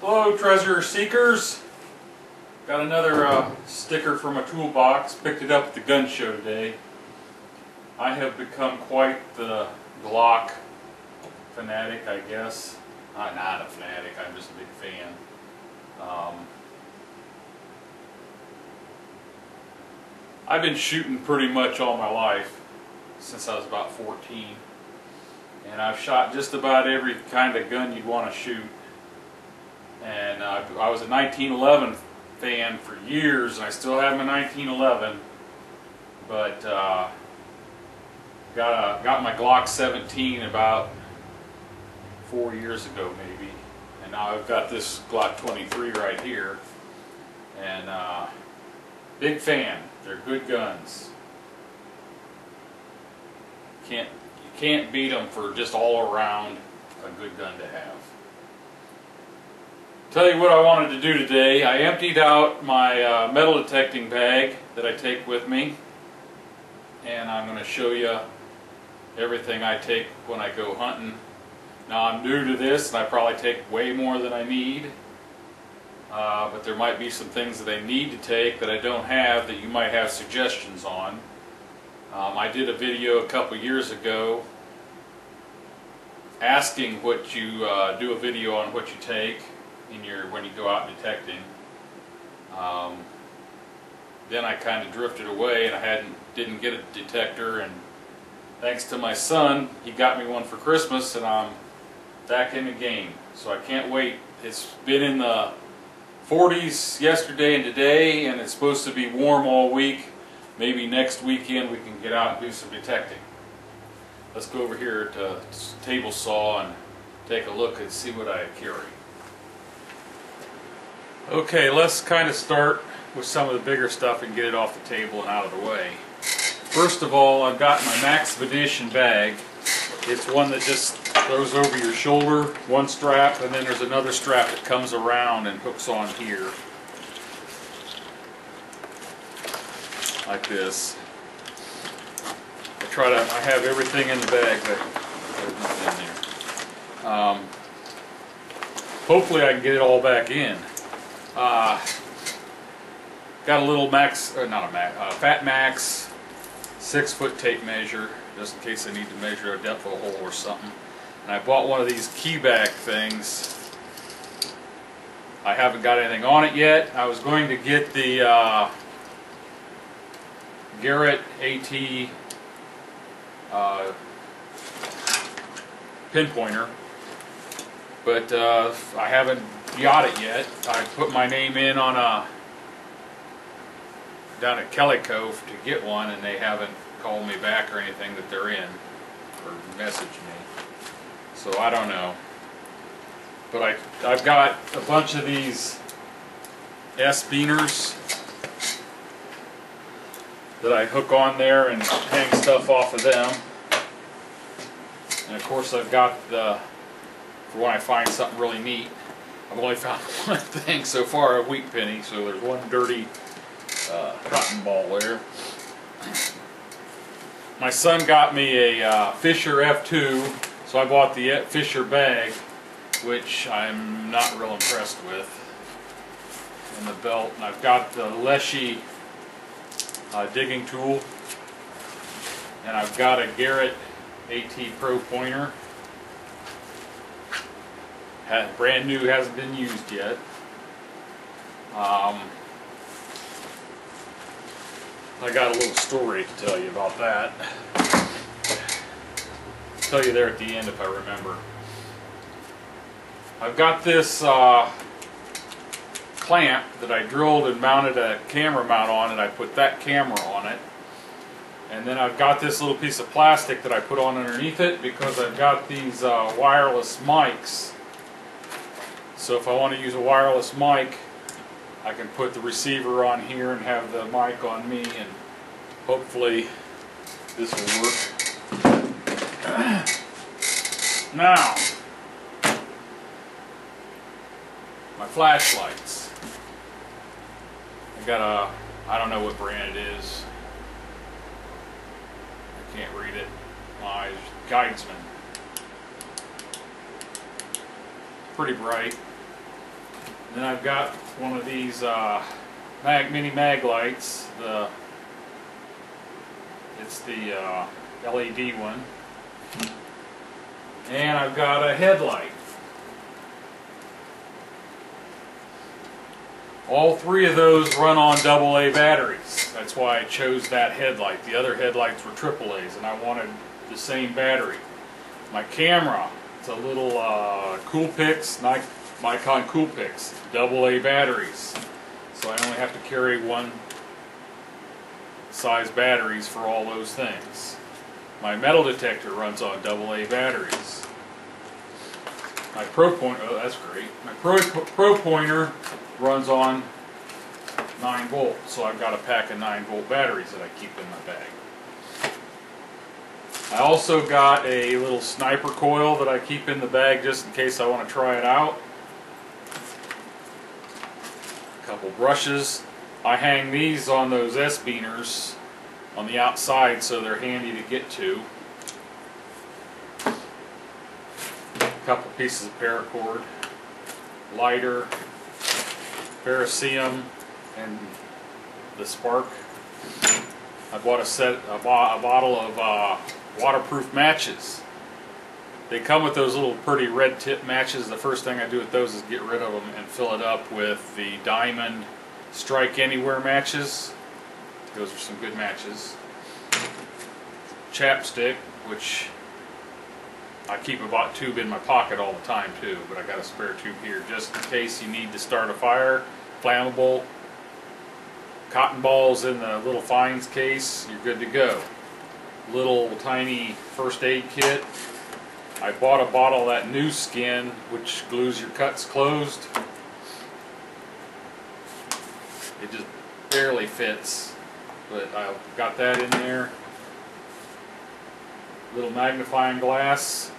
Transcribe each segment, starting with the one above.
Hello, treasure seekers. Got another sticker from a toolbox. Picked it up at the gun show today. I have become quite the Glock fanatic, I guess. I'm not a fanatic, I'm just a big fan. I've been shooting pretty much all my life, since I was about 14. And I've shot just about every kind of gun you'd want to shoot. And I was a 1911 fan for years, and I still have my 1911. But got my Glock 17 about 4 years ago, maybe. And now I've got this Glock 23 right here. And big fan. They're good guns. You can't beat them for just all around a good gun to have. Tell you what I wanted to do today. I emptied out my metal detecting bag that I take with me, and I'm going to show you everything I take when I go hunting. Now I'm new to this, and I probably take way more than I need, but there might be some things that I need to take that I don't have that you might have suggestions on. I did a video a couple years ago asking what you do a video on what you take when you go out detecting. Then I kind of drifted away, and I didn't get a detector, and thanks to my son, he got me one for Christmas, and I'm back in the game. So I can't wait. It's been in the 40s yesterday and today, and it's supposed to be warm all week. Maybe next weekend we can get out and do some detecting. Let's go over here to table saw and take a look and see what I carry. Okay, let's kind of start with some of the bigger stuff and get it off the table and out of the way. First of all, I've got my Maxpedition bag. It's one that just throws over your shoulder, one strap, and then there's another strap that comes around and hooks on here. Like this. I have everything in the bag that there's nothing in there. Hopefully I can get it all back in. Got a little Fat Max 6-foot tape measure, just in case I need to measure a depth of a hole or something. And I bought one of these keyback things. I haven't got anything on it yet. I was going to get the Garrett AT pinpointer, but I haven't got it yet. I put my name in on down at Kelly Cove to get one, and they haven't called me back or anything that they're in, or messaged me. So I don't know. But I've got a bunch of these S-beaners that I hook on there and hang stuff off of them. And of course I've got for when I find something really neat. I've only found one thing so far, a wheat penny, so there's one dirty cotton ball there. My son got me a Fisher F2, so I bought the Fisher bag, which I'm not real impressed with, in the belt. And I've got the Leshy digging tool, and I've got a Garrett AT Pro pointer. Brand new, hasn't been used yet. I got a little story to tell you about that. I'll tell you there at the end if I remember. I've got this clamp that I drilled and mounted a camera mount on, and I put that camera on it. And then I've got this little piece of plastic that I put on underneath it because I've got these wireless mics. So if I want to use a wireless mic, I can put the receiver on here and have the mic on me, and hopefully this will work. Now, my flashlights. I got I don't know what brand it is. I can't read it. My Guidesman. Pretty bright. Then I've got one of these mini mag lights. It's the LED one. And I've got a headlight. All three of those run on AA batteries. That's why I chose that headlight. The other headlights were AAAs, and I wanted the same battery. My camera, it's a little Coolpix, Nikon Coolpix, AA batteries. So I only have to carry one size batteries for all those things. My metal detector runs on AA batteries. My Pro Pointer, oh that's great. My Pro Pointer runs on 9 volts, so I've got a pack of 9 volt batteries that I keep in my bag. I also got a little sniper coil that I keep in the bag just in case I want to try it out. A couple brushes. I hang these on those S-beaners on the outside so they're handy to get to. A couple pieces of paracord, lighter, ferrocerium, and the spark. I bought a bottle of waterproof matches. They come with those little pretty red tip matches. The first thing I do with those is get rid of them and fill it up with the Diamond Strike Anywhere matches. Those are some good matches. Chapstick, which I keep a tube in my pocket all the time too, but I got a spare tube here just in case you need to start a fire. Flammable. Cotton balls in the little fines case, you're good to go. Little tiny first aid kit. I bought a bottle of that new skin which glues your cuts closed. It just barely fits, but I've got that in there. Little magnifying glass.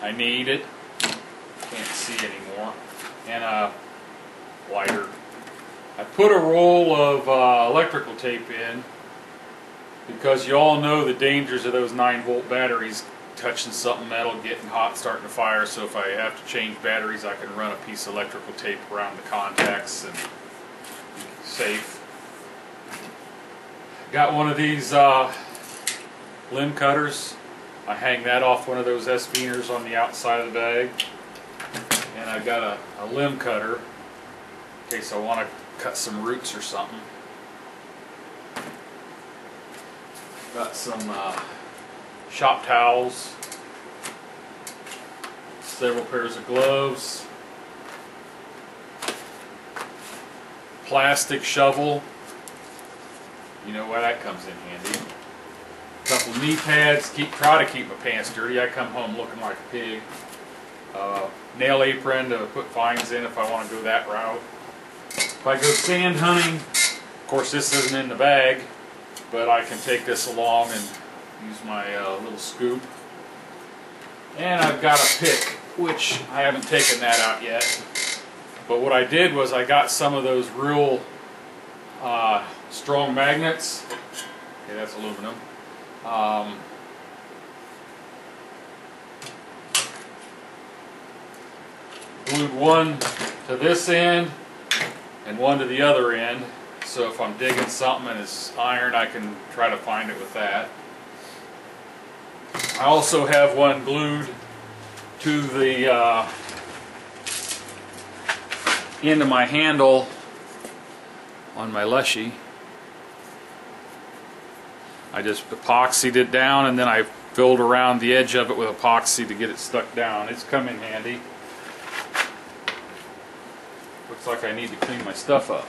I need it. Can't see anymore. And a lighter. I put a roll of electrical tape in because you all know the dangers of those 9 volt batteries touching something metal, getting hot, starting to fire. So if I have to change batteries, I can run a piece of electrical tape around the contacts and be safe. Got one of these limb cutters. I hang that off one of those S-beaners on the outside of the bag. And I've got a limb cutter in case I want to cut some roots or something. Got some shop towels, several pairs of gloves, plastic shovel. You know why that comes in handy. A couple knee pads. Try to keep my pants dirty. I come home looking like a pig. Nail apron to put fines in if I want to go that route. If I go sand hunting, of course this isn't in the bag, but I can take this along and use my little scoop. And I've got a pick, which I haven't taken that out yet. But what I did was I got some of those real strong magnets. Okay, that's aluminum. Glued one to this end and one to the other end, so if I'm digging something and it's iron, I can try to find it with that. I also have one glued to the end of my handle on my Leshy. I just epoxied it down and then I filled around the edge of it with epoxy to get it stuck down. It's come in handy. Looks like I need to clean my stuff up.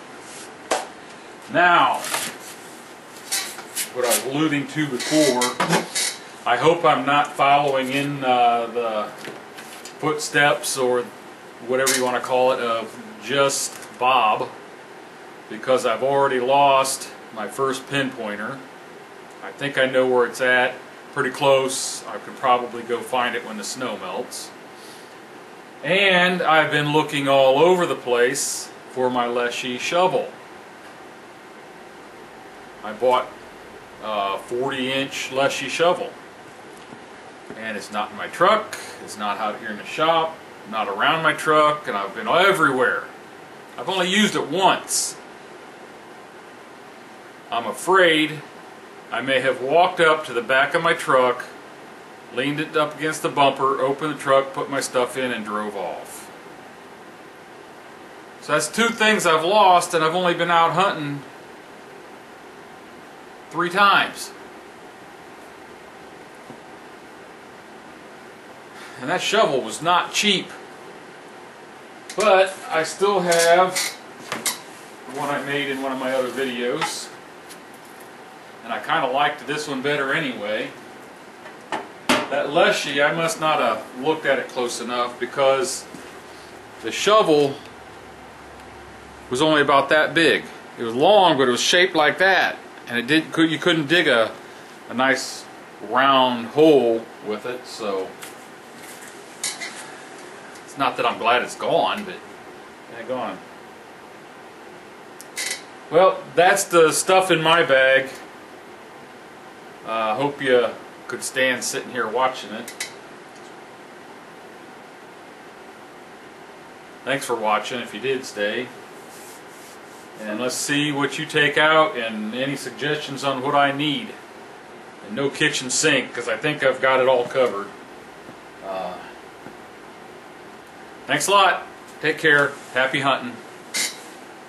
Now, what I was alluding to before, I hope I'm not following in the footsteps or whatever you want to call it of just Bob, because I've already lost my first pinpointer. I think I know where it's at, pretty close. I could probably go find it when the snow melts. And I've been looking all over the place for my Leshy shovel. I bought a 40-inch Leshy shovel. And it's not in my truck, it's not out here in the shop, not around my truck, and I've been everywhere. I've only used it once. I'm afraid I may have walked up to the back of my truck, leaned it up against the bumper, opened the truck, put my stuff in, and drove off. So that's 2 things I've lost, and I've only been out hunting 3 times. And that shovel was not cheap. But I still have the one I made in one of my other videos. And I kind of liked this one better anyway. That Leshy, I must not have looked at it close enough, because the shovel was only about that big. It was long, but it was shaped like that. And you couldn't dig a nice round hole with it, so it's not that I'm glad it's gone, but it's gone. Well, that's the stuff in my bag. I hope you could stand sitting here watching it. Thanks for watching, if you did stay. And let's see what you take out and any suggestions on what I need. And no kitchen sink, because I think I've got it all covered. Thanks a lot. Take care. Happy hunting.